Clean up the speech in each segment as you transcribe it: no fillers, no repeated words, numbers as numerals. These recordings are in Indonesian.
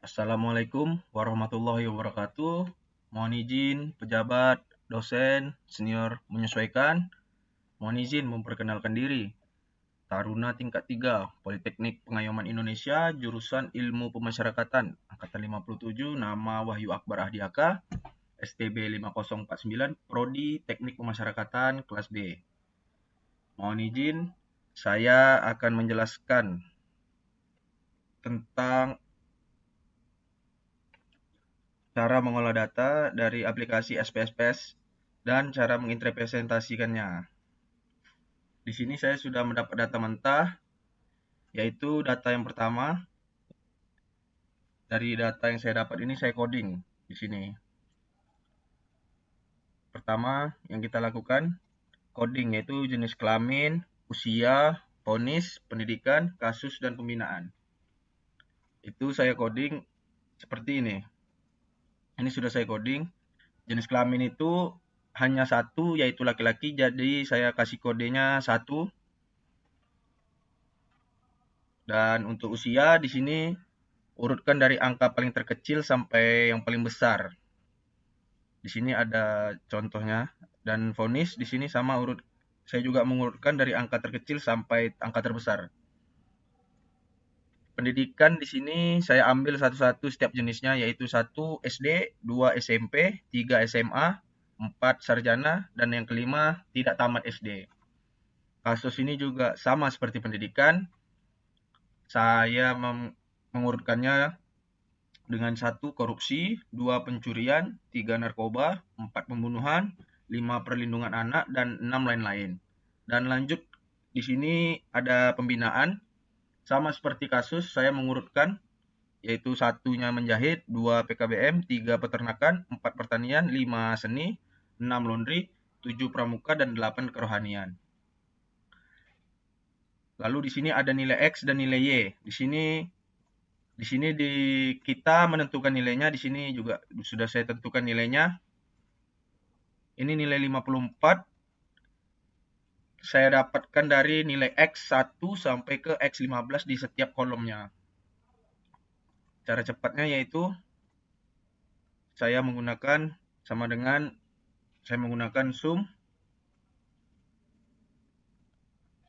Assalamualaikum warahmatullahi wabarakatuh. Mohon izin pejabat, dosen, senior menyesuaikan. Mohon izin memperkenalkan diri. Taruna tingkat 3, Politeknik Pengayoman Indonesia, jurusan Ilmu Pemasyarakatan, angkatan 57, nama Wahyu Akbar Ahdiaka, STB 5049, Prodi Teknik Pemasyarakatan, kelas B. Mohon izin, saya akan menjelaskan tentang cara mengolah data dari aplikasi SPSS dan cara menginterpretasikannya. Di sini saya sudah mendapat data mentah, yaitu data yang pertama. Dari data yang saya dapat ini saya coding di sini. Pertama yang kita lakukan coding, yaitu jenis kelamin, usia, vonis, pendidikan, kasus, dan pembinaan. Itu saya coding seperti ini. Ini sudah saya coding. Jenis kelamin itu hanya satu, yaitu laki-laki, jadi saya kasih kodenya 1. Dan untuk usia di sini urutkan dari angka paling terkecil sampai yang paling besar. Di sini ada contohnya, dan vonis di sini sama urut. Saya juga mengurutkan dari angka terkecil sampai angka terbesar. Pendidikan di sini saya ambil satu-satu setiap jenisnya, yaitu 1 SD, 2 SMP, 3 SMA, 4 sarjana, dan yang kelima tidak tamat SD. Kasus ini juga sama seperti pendidikan. Saya mengurutkannya dengan 1 korupsi, 2 pencurian, 3 narkoba, 4 pembunuhan, 5 perlindungan anak, dan 6 lain-lain. Dan lanjut di sini ada pembinaan. Sama seperti kasus, saya mengurutkan, yaitu 1-nya menjahit, 2 PKBM, 3 peternakan, 4 pertanian, 5 seni, 6 laundry, 7 pramuka, dan 8 kerohanian. Lalu di sini ada nilai X dan nilai Y. Di sini kita menentukan nilainya. Di sini juga sudah saya tentukan nilainya. Ini nilai 54. Saya dapatkan dari nilai X1 sampai ke X15 di setiap kolomnya. Cara cepatnya yaitu saya menggunakan sum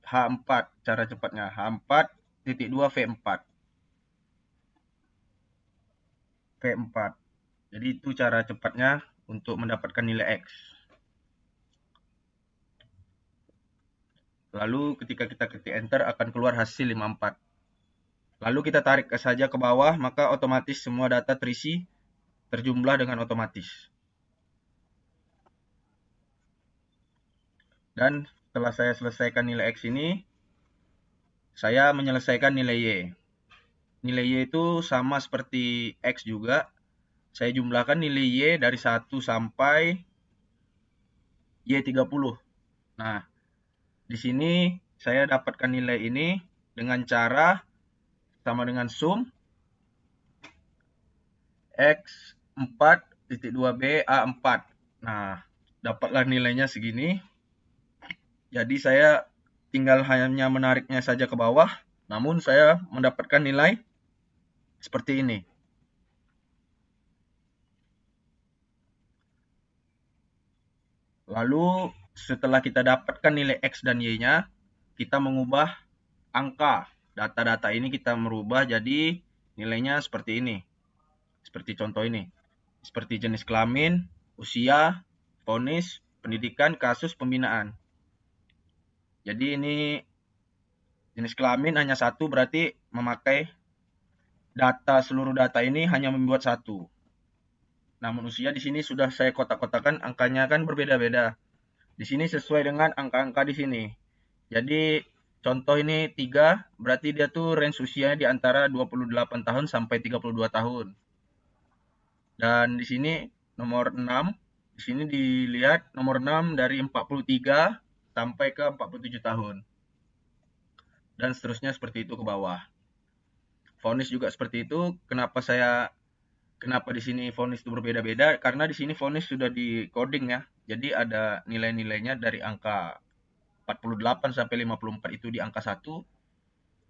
H4. Cara cepatnya H4.2 V4. Jadi itu cara cepatnya untuk mendapatkan nilai X. Lalu ketika kita ketik enter akan keluar hasil 54. Lalu kita tarik saja ke bawah, maka otomatis semua data terisi, terjumlah dengan otomatis. Dan setelah saya selesaikan nilai X ini, saya menyelesaikan nilai Y. Nilai Y itu sama seperti X juga. Saya jumlahkan nilai Y dari 1 sampai Y30. Nah, di sini saya dapatkan nilai ini dengan cara sama dengan sum X4.2B A4. Nah, dapatlah nilainya segini. Jadi saya tinggal hanya menariknya saja ke bawah, namun saya mendapatkan nilai seperti ini. Lalu setelah kita dapatkan nilai X dan Y-nya, kita mengubah angka. Data-data ini kita merubah jadi nilainya seperti ini. Seperti contoh ini. Seperti jenis kelamin, usia, vonis, pendidikan, kasus, pembinaan. Jadi ini jenis kelamin hanya 1, berarti memakai seluruh data ini hanya membuat 1. Namun usia di sini sudah saya kotak-kotakan, angkanya kan berbeda-beda. Di sini sesuai dengan angka-angka di sini. Jadi contoh ini 3, berarti dia tuh range usianya di antara 28 tahun sampai 32 tahun. Dan di sini nomor 6, di sini dilihat nomor 6 dari 43 sampai ke 47 tahun. Dan seterusnya seperti itu ke bawah. Vonis juga seperti itu. Kenapa di sini vonis itu berbeda-beda? Karena di sini vonis sudah di coding ya. Jadi ada nilai-nilainya dari angka 48 sampai 54 itu di angka 1.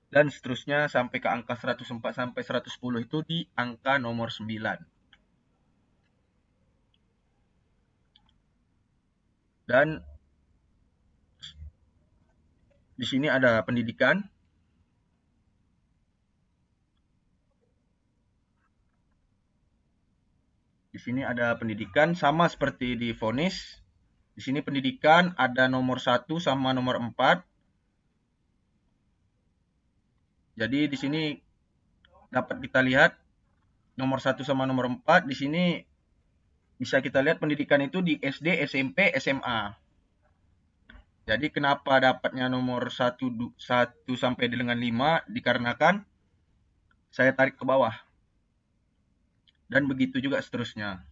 dan seterusnya sampai ke angka 104 sampai 110 itu di angka nomor 9. Dan di sini ada pendidikan. Di sini ada pendidikan sama seperti di vonis. Di sini pendidikan ada nomor 1 sama nomor 4. Jadi di sini dapat kita lihat nomor 1 sama nomor 4. Di sini bisa kita lihat pendidikan itu di SD, SMP, SMA. Jadi kenapa dapatnya nomor 1 sampai dengan 5? Dikarenakan saya tarik ke bawah. Dan begitu juga seterusnya.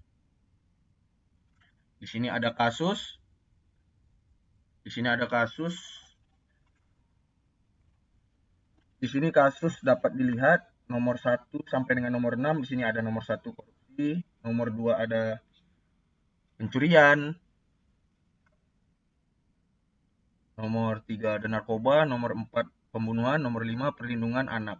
Di sini ada kasus. Di sini ada kasus. Di sini kasus dapat dilihat nomor 1 sampai dengan nomor 6. Di sini ada nomor 1 korupsi, nomor 2 ada pencurian, nomor 3 ada narkoba, nomor 4 pembunuhan, nomor 5 perlindungan anak.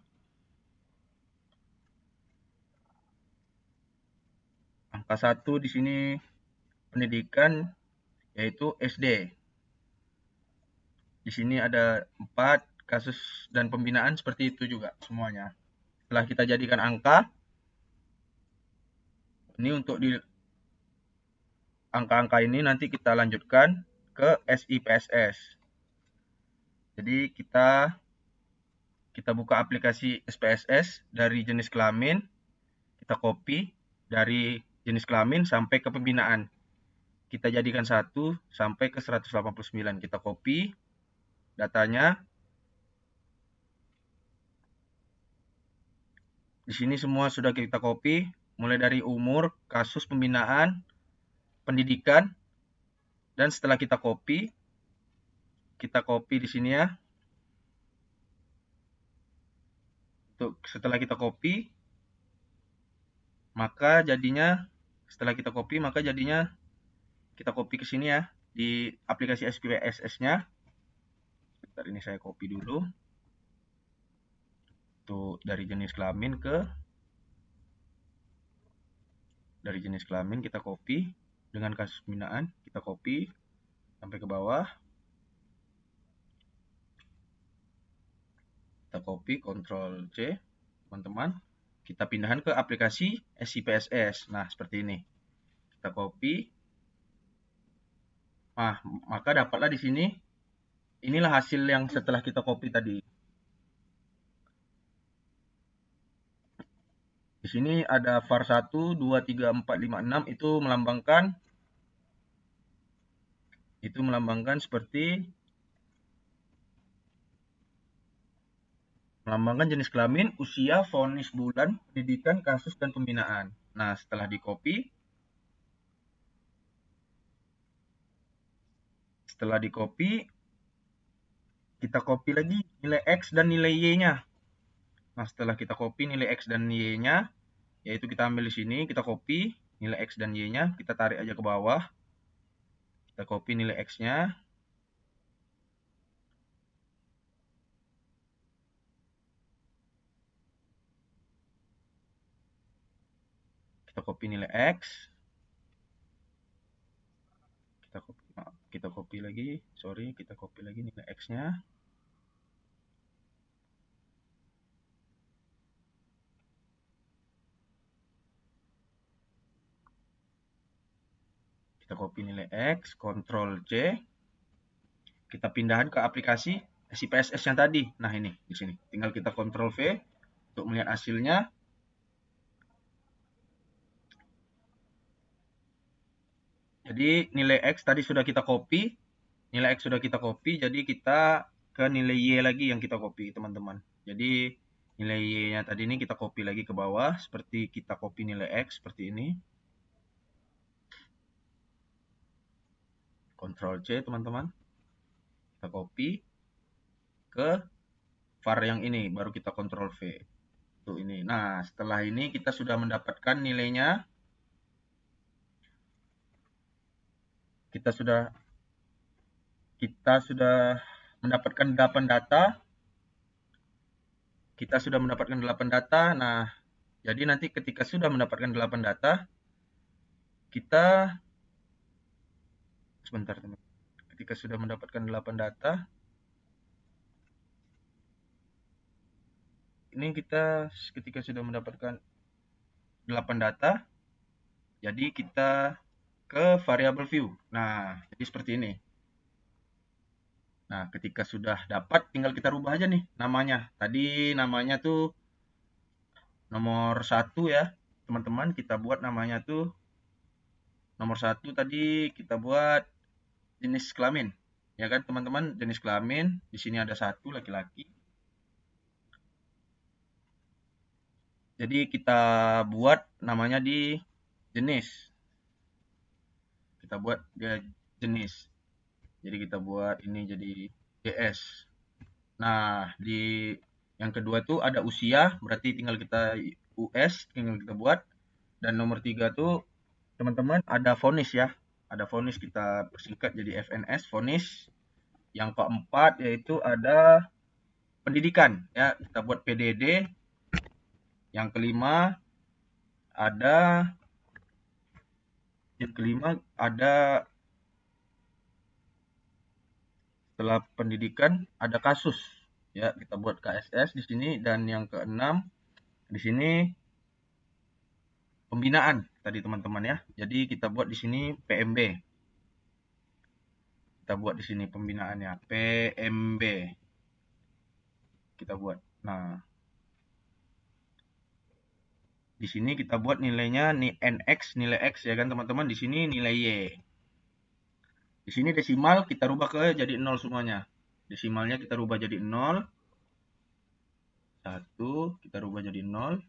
Angka 1 di sini pendidikan yaitu SD. Di sini ada 4 kasus dan pembinaan seperti itu juga semuanya. Setelah kita jadikan angka, ini untuk di angka-angka ini nanti kita lanjutkan ke SIPSS. Jadi kita buka aplikasi SPSS dari jenis kelamin, kita copy dari jenis kelamin sampai ke pembinaan. Kita jadikan 1 sampai ke 189. Kita copy datanya. Di sini semua sudah kita copy, mulai dari umur, kasus pembinaan, pendidikan, dan setelah kita copy di sini ya. Setelah kita copy, maka jadinya kita copy ke sini ya di aplikasi SPSS-nya. Bentar, ini saya copy dulu. Tuh dari jenis kelamin kita copy dengan kasus pembinaan, kita copy sampai ke bawah. Kita copy, Ctrl C, teman-teman. Kita pindahkan ke aplikasi SIPSS. Nah, seperti ini. Kita copy. Nah, maka dapatlah di sini. Inilah hasil yang setelah kita copy tadi. Di sini ada var 1, 2, 3, 4, 5, 6 itu melambangkan seperti melambangkan jenis kelamin, usia, vonis bulan, pendidikan, kasus, dan pembinaan. Nah, setelah di-copy, kita copy lagi nilai X dan nilai Y-nya. Nah, setelah kita copy nilai X dan Y-nya, yaitu kita ambil di sini, kita copy nilai X dan Y-nya, kita tarik aja ke bawah. Kita copy nilai X-nya. Kita copy nilai X. Kita copy lagi nilai X-nya. Kita copy nilai X, Ctrl C. Kita pindahkan ke aplikasi SIPSS yang tadi. Nah, ini di sini. Tinggal kita Ctrl V untuk melihat hasilnya. Jadi nilai X tadi sudah kita copy. Jadi kita ke nilai Y lagi yang kita copy, teman-teman. Jadi nilai Y-nya tadi ini kita copy lagi ke bawah. Seperti kita copy nilai X seperti ini. Ctrl C, teman-teman. Kita copy ke var yang ini, baru kita Ctrl V. Tuh ini. Nah, setelah ini kita sudah mendapatkan nilainya. Kita sudah mendapatkan 8 data. kita sudah mendapatkan 8 data. Nah, jadi nanti ketika sudah mendapatkan 8 data, kita sebentar teman. Ketika sudah mendapatkan 8 data, ini kita ketika sudah mendapatkan 8 data, jadi kita ke variable view. Nah, jadi seperti ini. Nah, ketika sudah dapat, tinggal kita rubah aja nih namanya. Tadi namanya tuh nomor 1 ya, teman-teman. Kita buat namanya tuh nomor 1 tadi kita buat jenis kelamin. Ya kan, teman-teman? Jenis kelamin. Di sini ada 1 laki-laki. Jadi kita buat namanya di jenis. Kita buat dia jenis. Jadi kita buat ini jadi DS. Nah, di yang kedua tuh ada usia, berarti tinggal kita US, tinggal kita buat. Dan nomor 3 tuh teman-teman ada vonis ya. Ada vonis, kita persingkat jadi FNS, vonis. Yang keempat yaitu ada pendidikan ya, kita buat PDD. Yang kelima ada setelah pendidikan ada kasus ya, kita buat KSS di sini. Dan yang keenam di sini pembinaan tadi teman-teman ya. Jadi kita buat di sini PMB. Kita buat di sini pembinaannya PMB. Kita buat. Nah, di sini kita buat nilainya NX, nilai X ya kan teman-teman. Di sini nilai Y. Di sini desimal kita rubah ke jadi 0 semuanya. Desimalnya kita rubah jadi 0. 1 kita rubah jadi 0.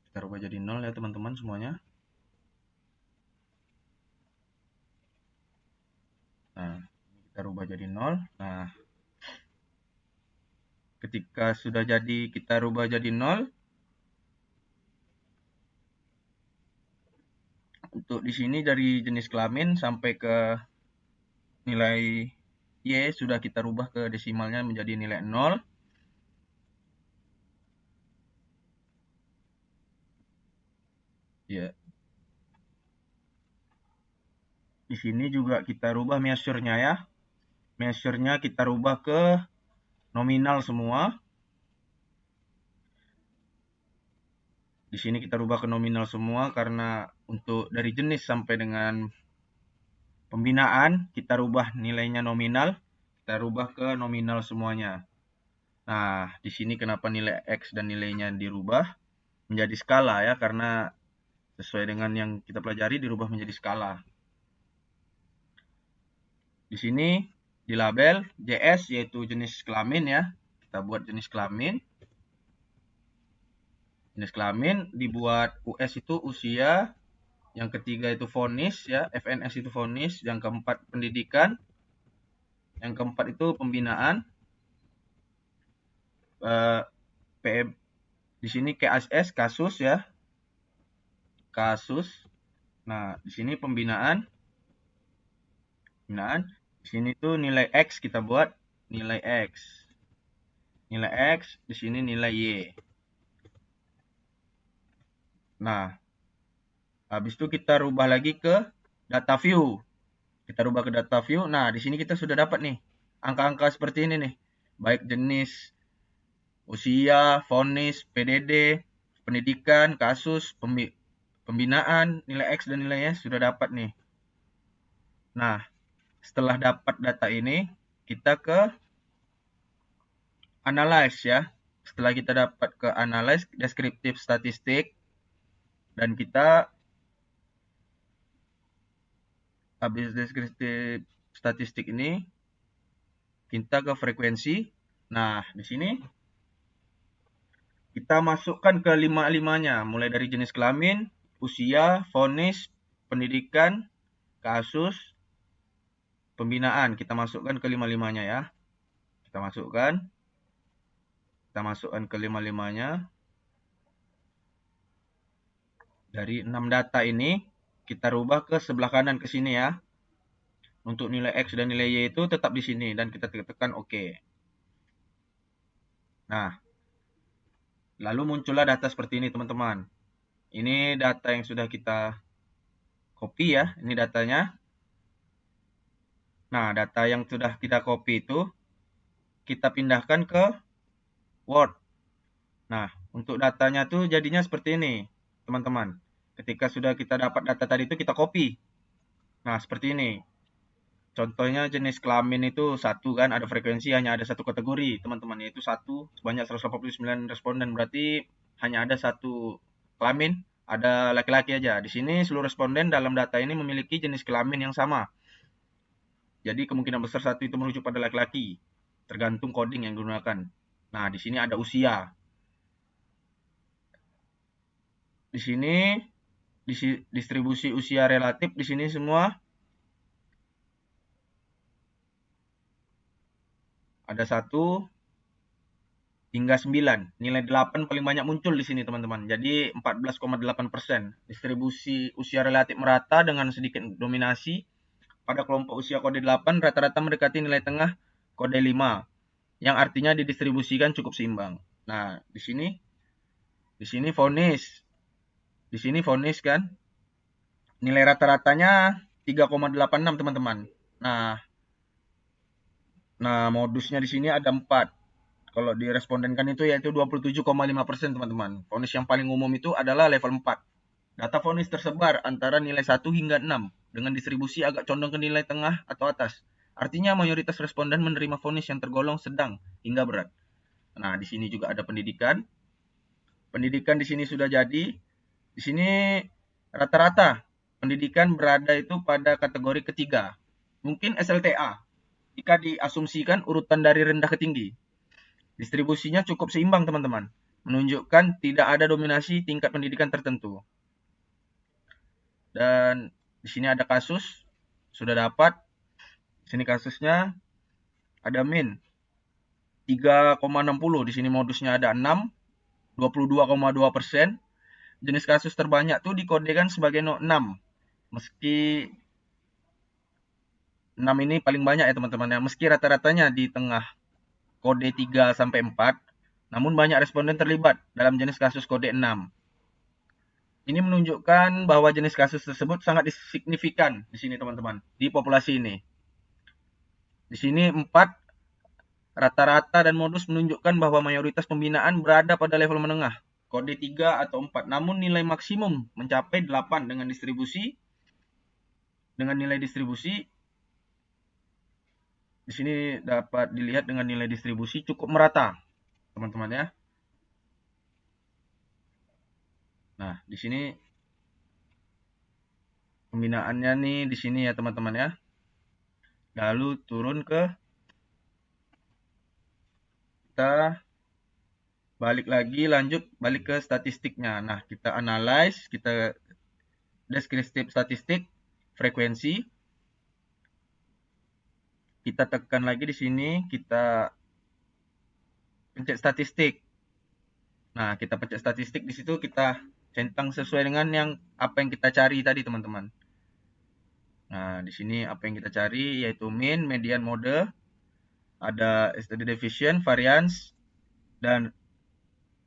Kita rubah jadi 0 ya teman-teman semuanya. Nah, kita rubah jadi 0. Nah, ketika sudah jadi kita rubah jadi 0. Untuk di sini dari jenis kelamin sampai ke nilai Y sudah kita rubah ke desimalnya menjadi nilai 0. Ya. Di sini juga kita rubah measure-nya ya. Measure-nya kita rubah ke nominal semua. Di sini kita rubah ke nominal semua karena untuk dari jenis sampai dengan pembinaan kita rubah nilainya nominal, kita rubah ke nominal semuanya. Nah, di sini kenapa nilai X dan nilainya dirubah menjadi skala ya, karena sesuai dengan yang kita pelajari dirubah menjadi skala. Di sini di label JS yaitu jenis kelamin ya. Kita buat jenis kelamin. Jenis kelamin dibuat US itu usia, yang ketiga itu vonis ya, FNS itu vonis, yang keempat pendidikan, yang keempat itu pembinaan. PM di sini KSS kasus ya. Kasus. Nah, di sini pembinaan. Di sini tuh nilai X kita buat nilai X. Nilai X, di sini nilai Y. Nah, habis itu kita rubah lagi ke data view. Kita rubah ke data view. Nah, di sini kita sudah dapat nih angka-angka seperti ini nih. Baik jenis, usia, vonis, PDD, pendidikan, kasus, pembinaan, nilai X dan nilainya sudah dapat nih. Nah, setelah dapat data ini, kita ke analyze ya. Setelah kita dapat ke analyze deskriptif statistik, dan kita habis deskriptif statistik ini, kita ke frekuensi. Nah, di sini kita masukkan ke lima-limanya, mulai dari jenis kelamin, usia, vonis, pendidikan, kasus, pembinaan. Kita masukkan ke lima-limanya ya. Kita masukkan ke lima-limanya. Dari 6 data ini kita rubah ke sebelah kanan ke sini ya. Untuk nilai X dan nilai Y itu tetap di sini dan kita tekan OK. Nah, lalu muncullah data seperti ini teman-teman. Ini data yang sudah kita copy ya, ini datanya. Nah, data yang sudah kita copy itu kita pindahkan ke Word. Nah, untuk datanya tuh jadinya seperti ini, teman-teman. Ketika sudah kita dapat data tadi itu kita copy. Nah, seperti ini. Contohnya jenis kelamin itu satu kan, ada frekuensi hanya ada satu kategori, teman-teman, yaitu satu sebanyak 189 responden. Berarti hanya ada satu kelamin, ada laki-laki aja. Di sini seluruh responden dalam data ini memiliki jenis kelamin yang sama. Jadi kemungkinan besar satu itu merujuk pada laki-laki, tergantung coding yang digunakan. Nah, di sini ada usia. Di sini distribusi usia relatif di sini semua ada 1 hingga 9. Nilai 8 paling banyak muncul di sini, teman-teman. Jadi 14,8%. Distribusi usia relatif merata dengan sedikit dominasi. Pada kelompok usia kode 8 rata-rata mendekati nilai tengah kode 5, yang artinya didistribusikan cukup seimbang. Nah, di sini vonis. Di sini vonis kan. Nilai rata-ratanya 3,86, teman-teman. Nah, modusnya di sini ada 4. Kalau direspondenkan itu yaitu 27,5%, teman-teman. Vonis yang paling umum itu adalah level 4. Data vonis tersebar antara nilai 1 hingga 6 dengan distribusi agak condong ke nilai tengah atau atas. Artinya mayoritas responden menerima vonis yang tergolong sedang hingga berat. Nah, di sini juga ada pendidikan. Pendidikan di sini sudah jadi. Di sini rata-rata pendidikan berada itu pada kategori ketiga. Mungkin SLTA jika diasumsikan urutan dari rendah ke tinggi. Distribusinya cukup seimbang, teman-teman, menunjukkan tidak ada dominasi tingkat pendidikan tertentu. Dan di sini ada kasus, sudah dapat. Di sini kasusnya ada min 3,60. Di sini modusnya ada 6, 22,2%. Jenis kasus terbanyak tuh dikodekan sebagai 6. Meski 6 ini paling banyak ya, teman-teman ya. Meski rata-ratanya di tengah kode 3 sampai 4, namun banyak responden terlibat dalam jenis kasus kode 6. Ini menunjukkan bahwa jenis kasus tersebut sangat signifikan di sini, teman-teman, di populasi ini. Di sini 4 rata-rata dan modus menunjukkan bahwa mayoritas pembinaan berada pada level menengah, kode 3 atau 4. Namun nilai maksimum mencapai 8 dengan nilai distribusi di sini dapat dilihat dengan nilai distribusi cukup merata, teman-teman ya. Nah, di sini pembinaannya nih di sini ya, teman-teman ya. Lalu turun ke kita balik ke statistiknya. Nah, kita analyze, kita deskriptif statistik, frekuensi. Kita tekan lagi di sini, kita pencet statistik. Nah, kita pencet statistik di situ kita centang sesuai dengan apa yang kita cari tadi, teman-teman. Nah, di sini apa yang kita cari yaitu mean, median, mode, ada standard deviation, variance, dan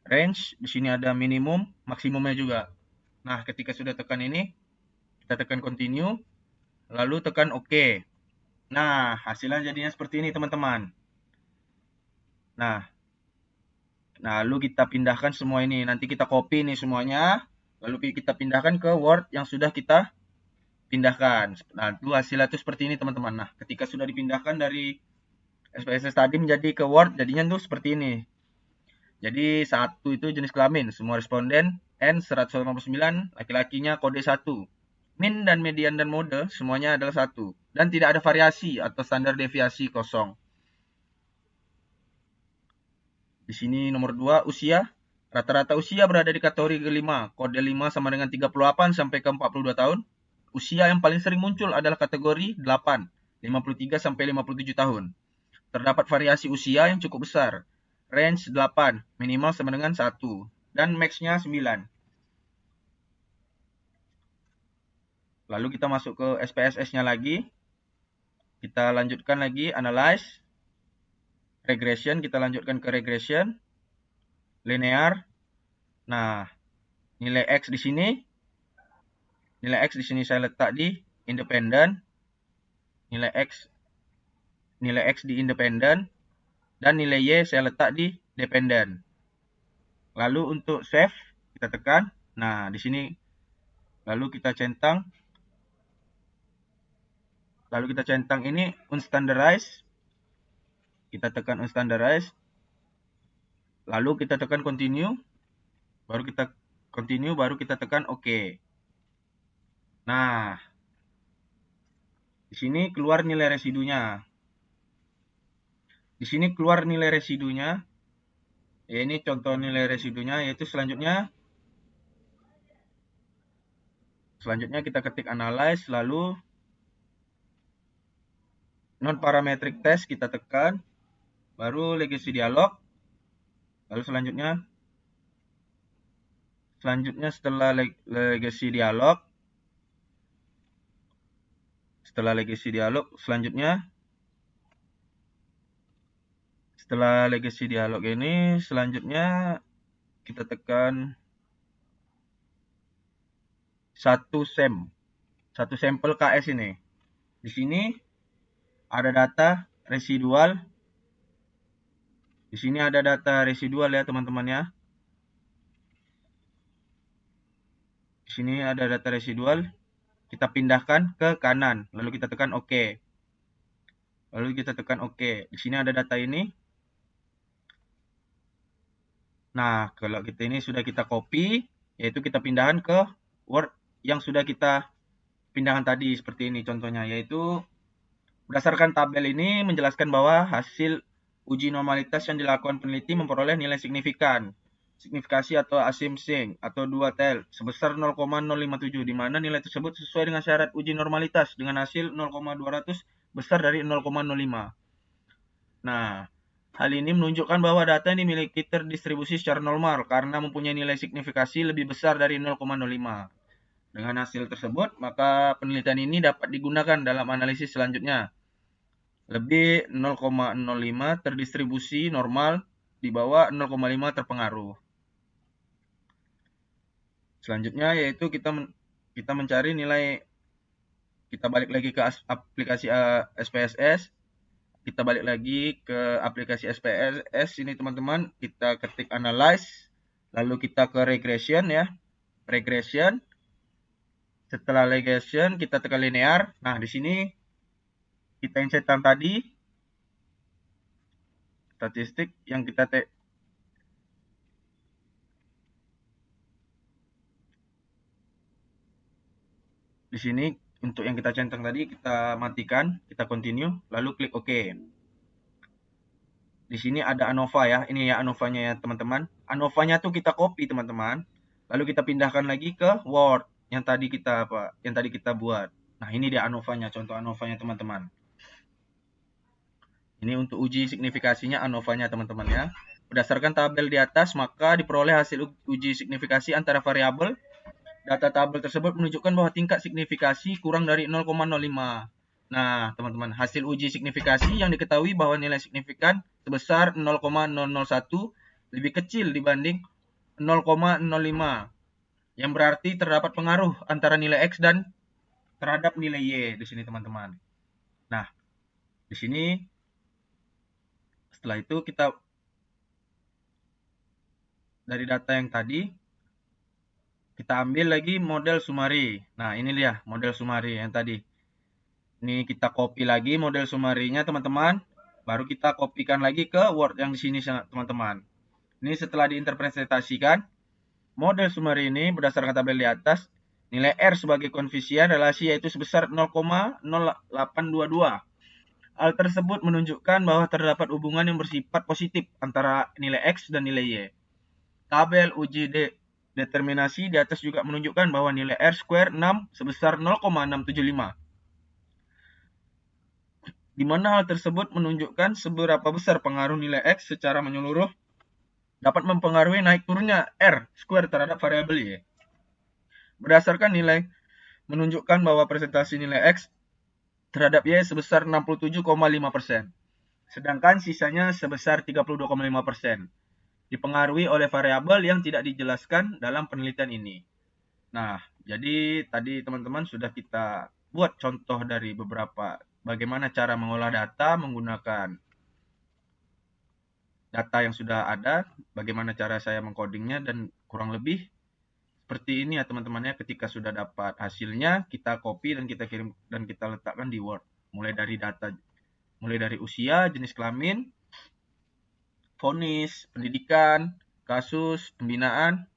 range. Di sini ada minimum, maksimumnya juga. Nah, ketika sudah tekan ini, kita tekan continue, lalu tekan OK. Nah, hasilnya jadinya seperti ini, teman-teman. Nah, lalu kita pindahkan semua ini. Nanti kita copy nih semuanya, lalu kita pindahkan ke Word yang sudah kita pindahkan. Nah, itu hasilnya itu seperti ini, teman-teman. Nah, ketika sudah dipindahkan dari SPSS tadi menjadi ke Word, jadinya tuh seperti ini. Jadi satu itu jenis kelamin, semua responden N159, laki-lakinya kode 1. Min dan median dan mode semuanya adalah 1. Dan tidak ada variasi atau standar deviasi kosong. Di sini nomor 2, usia. Rata-rata usia berada di kategori ke-5. Kode 5 sama dengan 38 sampai ke 42 tahun. Usia yang paling sering muncul adalah kategori 8, 53 sampai 57 tahun. Terdapat variasi usia yang cukup besar. Range 8, minimal sama dengan 1. Dan max-nya 9. Lalu kita masuk ke SPSS-nya lagi. Kita lanjutkan lagi analyze, regression, kita lanjutkan ke regression, linear. Nah, nilai X di sini, saya letak di independen, nilai X di independen, dan nilai Y saya letak di dependen. Lalu untuk save, kita tekan. Nah, di sini lalu kita centang ini unstandardized. Kita tekan unstandardized. Lalu kita tekan continue. Baru kita tekan OK. Nah, di sini keluar nilai residunya. Ya, ini contoh nilai residunya, yaitu selanjutnya kita ketik analyze, lalu non parametric test kita tekan, baru legacy dialog. Lalu selanjutnya setelah legacy dialog, setelah legacy dialog ini, selanjutnya kita tekan satu sampel KS ini. Di sini ada data residual. Di sini ada data residual ya teman-teman ya. Di sini ada data residual. Kita pindahkan ke kanan, lalu kita tekan OK. Di sini ada data ini. Nah, kalau ini sudah kita copy, yaitu kita pindahkan ke Word yang sudah kita pindahkan tadi, seperti ini contohnya, yaitu berdasarkan tabel ini menjelaskan bahwa hasil uji normalitas yang dilakukan peneliti memperoleh nilai signifikasi atau assumption atau 2TL sebesar 0,057, di mana nilai tersebut sesuai dengan syarat uji normalitas dengan hasil 0,200 besar dari 0,05. Nah, hal ini menunjukkan bahwa data yang dimiliki terdistribusi secara normal karena mempunyai nilai signifikasi lebih besar dari 0,05. Dengan hasil tersebut, maka penelitian ini dapat digunakan dalam analisis selanjutnya. Lebih 0,05 terdistribusi normal, di bawah 0,5 terpengaruh. Selanjutnya yaitu kita mencari nilai, kita balik lagi ke aplikasi SPSS. Kita balik lagi ke aplikasi SPSS ini teman-teman, kita ketik analyze, lalu kita ke regression ya. Regression. Setelah regression kita tekan linear. Nah, di sini kita insertan tadi statistik yang kita di sini untuk yang kita centang tadi kita matikan, kita continue, lalu klik OK. Di sini ada ANOVA ya, ini ya ANOVA-nya ya teman-teman. ANOVA-nya tuh kita copy teman-teman, lalu kita pindahkan lagi ke Word yang tadi kita buat. Nah, ini dia ANOVA-nya, contoh ANOVA-nya teman-teman. Ini untuk uji signifikasinya ANOVA-nya teman-teman ya. Berdasarkan tabel di atas, maka diperoleh hasil uji signifikasi antara variabel. Data tabel tersebut menunjukkan bahwa tingkat signifikasi kurang dari 0,05. Nah, teman-teman, hasil uji signifikasi yang diketahui bahwa nilai signifikan sebesar 0,001 lebih kecil dibanding 0,05. Yang berarti terdapat pengaruh antara nilai X dan terhadap nilai Y di sini, teman-teman. Nah, di sini setelah itu kita dari data yang tadi kita ambil lagi model summary. Nah, ini dia model summary yang tadi. Ini kita copy lagi model summary-nya teman-teman. Baru kita kopikan lagi ke Word yang di sini teman-teman. Ini setelah diinterpretasikan, model summary ini berdasarkan tabel di atas, nilai R sebagai koefisien relasi yaitu sebesar 0,0822. Hal tersebut menunjukkan bahwa terdapat hubungan yang bersifat positif antara nilai X dan nilai Y. Tabel uji determinasi di atas juga menunjukkan bahwa nilai R square 6 sebesar 0,675. Di mana hal tersebut menunjukkan seberapa besar pengaruh nilai X secara menyeluruh dapat mempengaruhi naik turunnya R square terhadap variabel Y. Berdasarkan nilai menunjukkan bahwa presentasi nilai X terhadap Y sebesar 67,5%. Sedangkan sisanya sebesar 32,5%. Dipengaruhi oleh variabel yang tidak dijelaskan dalam penelitian ini. Nah, jadi tadi teman-teman sudah kita buat contoh dari beberapa bagaimana cara mengolah data menggunakan data yang sudah ada, bagaimana cara saya mengcodingnya, dan kurang lebih seperti ini ya teman-teman ya. Ketika sudah dapat hasilnya, kita copy dan kita kirim dan kita letakkan di Word. Mulai dari data, mulai dari usia, jenis kelamin, vonis, pendidikan, kasus, pembinaan,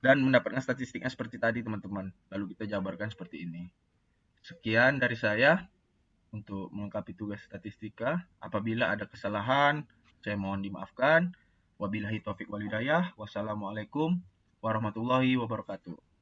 dan mendapatkan statistiknya seperti tadi teman-teman. Lalu kita jabarkan seperti ini. Sekian dari saya untuk melengkapi tugas statistika. Apabila ada kesalahan, saya mohon dimaafkan. Wabillahi taufik walhidayah. Wassalamualaikum warahmatullahi wabarakatuh.